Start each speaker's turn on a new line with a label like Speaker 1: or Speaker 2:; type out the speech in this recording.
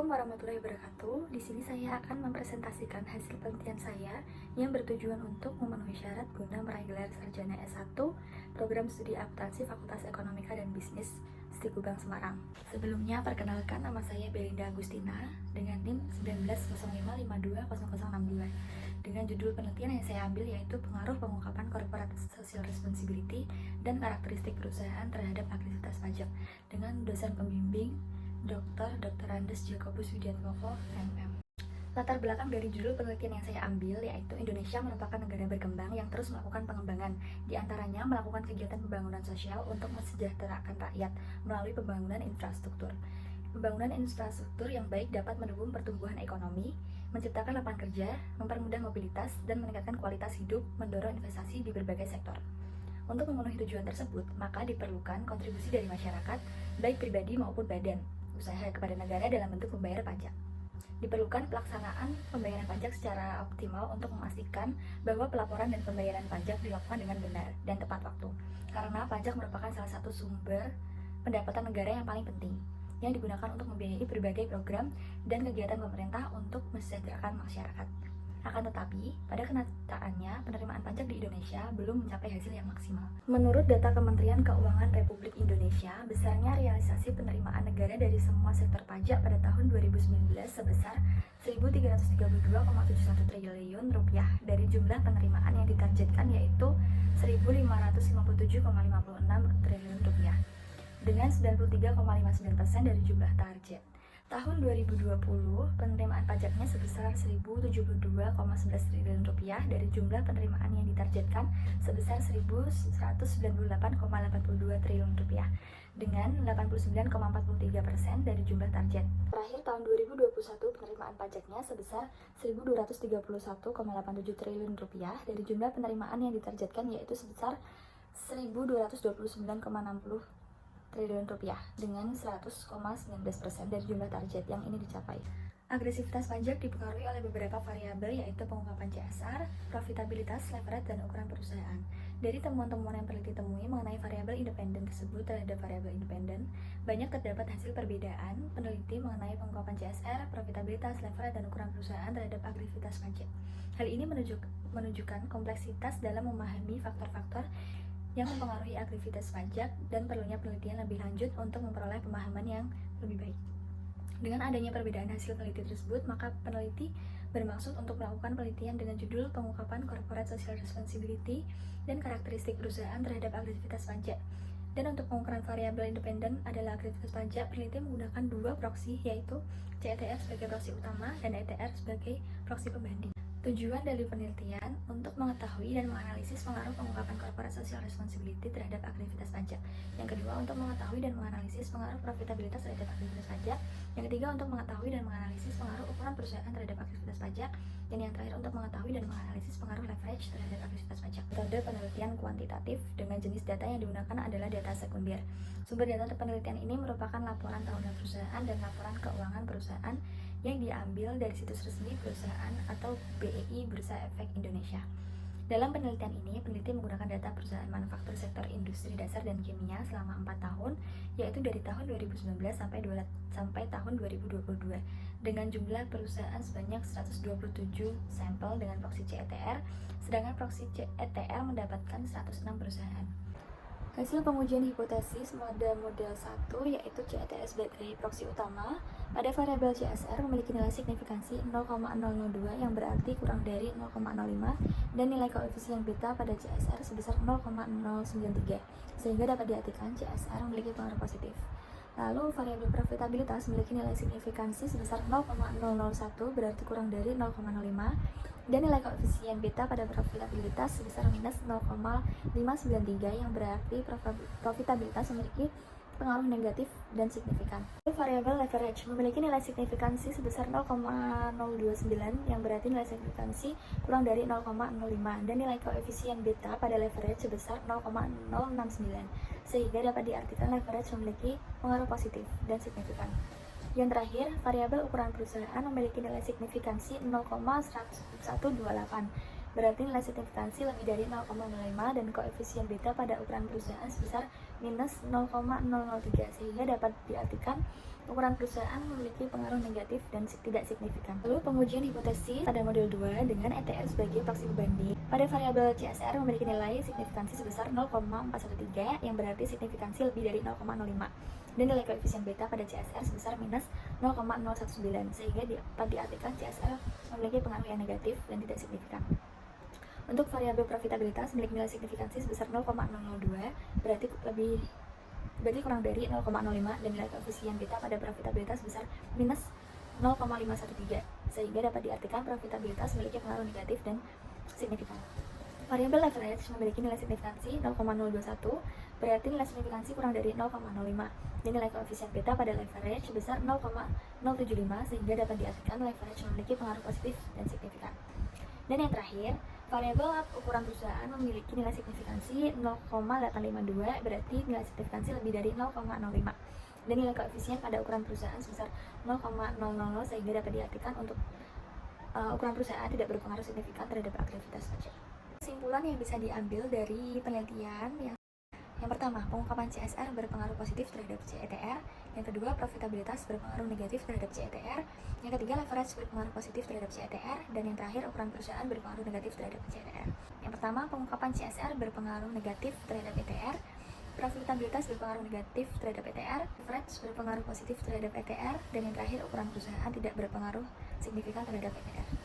Speaker 1: Assalamualaikum warahmatullahi wabarakatuh. Di sini saya akan mempresentasikan hasil penelitian saya yang bertujuan untuk memenuhi syarat guna meraih gelar sarjana S1 Program Studi Akuntansi Fakultas Ekonomika dan Bisnis Stigubang Semarang. Sebelumnya perkenalkan, nama saya Belinda Agustina dengan NIM 1905520062 dengan judul penelitian yang saya ambil yaitu pengaruh pengungkapan corporate social responsibility dan karakteristik perusahaan terhadap aktivitas pajak dengan dosen pembimbing Dr. Andes Jacobus Widiatmoko, MM. Latar belakang dari judul penelitian yang saya ambil yaitu Indonesia merupakan negara berkembang yang terus melakukan pengembangan, diantaranya melakukan kegiatan pembangunan sosial untuk mensejahterakan rakyat melalui pembangunan infrastruktur. Pembangunan infrastruktur yang baik dapat mendukung pertumbuhan ekonomi, menciptakan lapangan kerja, mempermudah mobilitas, dan meningkatkan kualitas hidup, mendorong investasi di berbagai sektor. Untuk memenuhi tujuan tersebut, maka diperlukan kontribusi dari masyarakat, baik pribadi maupun badan usaha kepada negara dalam bentuk membayar pajak. Diperlukan pelaksanaan pembayaran pajak secara optimal untuk memastikan bahwa pelaporan dan pembayaran pajak dilakukan dengan benar dan tepat waktu. Karena pajak merupakan salah satu sumber pendapatan negara yang paling penting, yang digunakan untuk membiayai berbagai program dan kegiatan pemerintah untuk mesejahterakan masyarakat. Akan tetapi, pada kenyataannya, penerimaan pajak di Indonesia belum mencapai hasil yang maksimal. Menurut data Kementerian Keuangan Republik Indonesia, besarnya realisasi penerimaan negara dari semua sektor pajak pada tahun 2019 sebesar 1.332,71 triliun rupiah dari jumlah penerimaan yang ditargetkan yaitu 1.557,56 triliun rupiah dengan 93,59% dari jumlah target. Tahun 2020, penerimaan pajaknya sebesar 1.072,11 triliun rupiah dari jumlah penerimaan yang ditargetkan sebesar 1.198,82 triliun rupiah dengan 89,43% dari jumlah target. Terakhir tahun 2021, penerimaan pajaknya sebesar 1.231,87 triliun rupiah dari jumlah penerimaan yang ditargetkan yaitu sebesar 1.229,60 triliun rupiah dengan 100,19% dari jumlah target yang ini dicapai. Agresivitas pajak dipengaruhi oleh beberapa variabel yaitu pengungkapan CSR, profitabilitas, leverage, dan ukuran perusahaan. Dari temuan-temuan yang peneliti temui mengenai variabel independen tersebut terhadap variabel independen, banyak terdapat hasil perbedaan peneliti mengenai pengungkapan CSR, profitabilitas, leverage, dan ukuran perusahaan terhadap agresivitas pajak. Hal ini menunjukkan kompleksitas dalam memahami faktor-faktor yang mempengaruhi aktivitas pajak dan perlunya penelitian lebih lanjut untuk memperoleh pemahaman yang lebih baik. Dengan adanya perbedaan hasil penelitian tersebut, maka peneliti bermaksud untuk melakukan penelitian dengan judul pengungkapan corporate social responsibility dan karakteristik perusahaan terhadap aktivitas pajak. Dan untuk pengukuran variabel independen adalah aktivitas pajak, peneliti menggunakan dua proksi yaitu CETR sebagai proksi utama dan ETR sebagai proksi pembanding. Tujuan dari penelitian untuk mengetahui dan menganalisis pengaruh pengungkapan corporate social responsibility terhadap aktivitas pajak. Yang kedua, untuk mengetahui dan menganalisis pengaruh profitabilitas terhadap aktivitas pajak. Yang ketiga, untuk mengetahui dan menganalisis pengaruh ukuran perusahaan terhadap aktivitas pajak. Dan yang terakhir, untuk mengetahui dan menganalisis pengaruh leverage terhadap aktivitas pajak. Metode penelitian kuantitatif dengan jenis data yang digunakan adalah data sekunder. Sumber data penelitian ini merupakan laporan tahunan perusahaan dan laporan keuangan perusahaan yang diambil dari situs resmi perusahaan atau BEI Bursa Efek Indonesia. Dalam penelitian ini, peneliti menggunakan data perusahaan manufaktur sektor industri dasar dan kimia selama 4 tahun, yaitu dari tahun 2019 sampai tahun 2022, dengan jumlah perusahaan sebanyak 127 sampel dengan proksi CETR, sedangkan proksi CETR mendapatkan 106 perusahaan. Hasil pengujian hipotesis model 1 yaitu CETR sebagai proksi utama pada variabel CSR memiliki nilai signifikansi 0,002 yang berarti kurang dari 0,05 dan nilai koefisien beta pada CSR sebesar 0,093 sehingga dapat diartikan CSR memiliki pengaruh positif. Lalu variabel profitabilitas memiliki nilai signifikansi sebesar 0,001 berarti kurang dari 0,05 dan nilai koefisien beta pada profitabilitas sebesar minus 0,593 yang berarti profitabilitas memiliki pengaruh negatif dan signifikan. Variabel leverage memiliki nilai signifikansi sebesar 0,029 yang berarti nilai signifikansi kurang dari 0,05 dan nilai koefisien beta pada leverage sebesar 0,069 sehingga dapat diartikan leverage memiliki pengaruh positif dan signifikan. Yang terakhir, variabel ukuran perusahaan memiliki nilai signifikansi 0,128 berarti nilai signifikansi lebih dari 0,05 dan koefisien beta pada ukuran perusahaan sebesar minus 0,003, sehingga dapat diartikan ukuran perusahaan memiliki pengaruh negatif dan tidak signifikan. Lalu pengujian hipotesis pada model 2 dengan ETR sebagai proksi pembanding. Pada variabel CSR memiliki nilai signifikansi sebesar 0,413 yang berarti signifikansi lebih dari 0,05, dan nilai koefisien beta pada CSR sebesar minus 0,019, sehingga dapat diartikan CSR memiliki pengaruh yang negatif dan tidak signifikan. Untuk variabel profitabilitas memiliki nilai signifikansi sebesar 0,002 berarti kurang dari 0,05, dan nilai koefisien beta pada profitabilitas sebesar minus 0,513, sehingga dapat diartikan profitabilitas memiliki pengaruh negatif dan signifikan. Variabel leverage memiliki nilai signifikansi 0,021, berarti nilai signifikansi kurang dari 0,05, dan nilai koefisien beta pada leverage sebesar 0,075, sehingga dapat diartikan leverage memiliki pengaruh positif dan signifikan. Dan yang terakhir, variabel ukuran perusahaan memiliki nilai signifikansi 0,852, berarti nilai signifikansi lebih dari 0,05, dan nilai koefisien pada ukuran perusahaan sebesar 0,000, sehingga dapat diartikan untuk ukuran perusahaan tidak berpengaruh signifikan terhadap aktivitas pajak. Kesimpulan yang bisa diambil dari penelitian yang pertama, pengungkapan CSR berpengaruh positif terhadap CETR. Yang kedua, profitabilitas berpengaruh negatif terhadap CETR. Yang ketiga, leverage berpengaruh positif terhadap CETR. Dan yang terakhir, ukuran perusahaan berpengaruh negatif terhadap CETR. Yang pertama, pengungkapan CSR berpengaruh negatif terhadap ETR. Profitabilitas berpengaruh negatif terhadap ETR. Leverage berpengaruh positif terhadap ETR. Dan yang terakhir, ukuran perusahaan tidak berpengaruh signifikan terhadap ETR.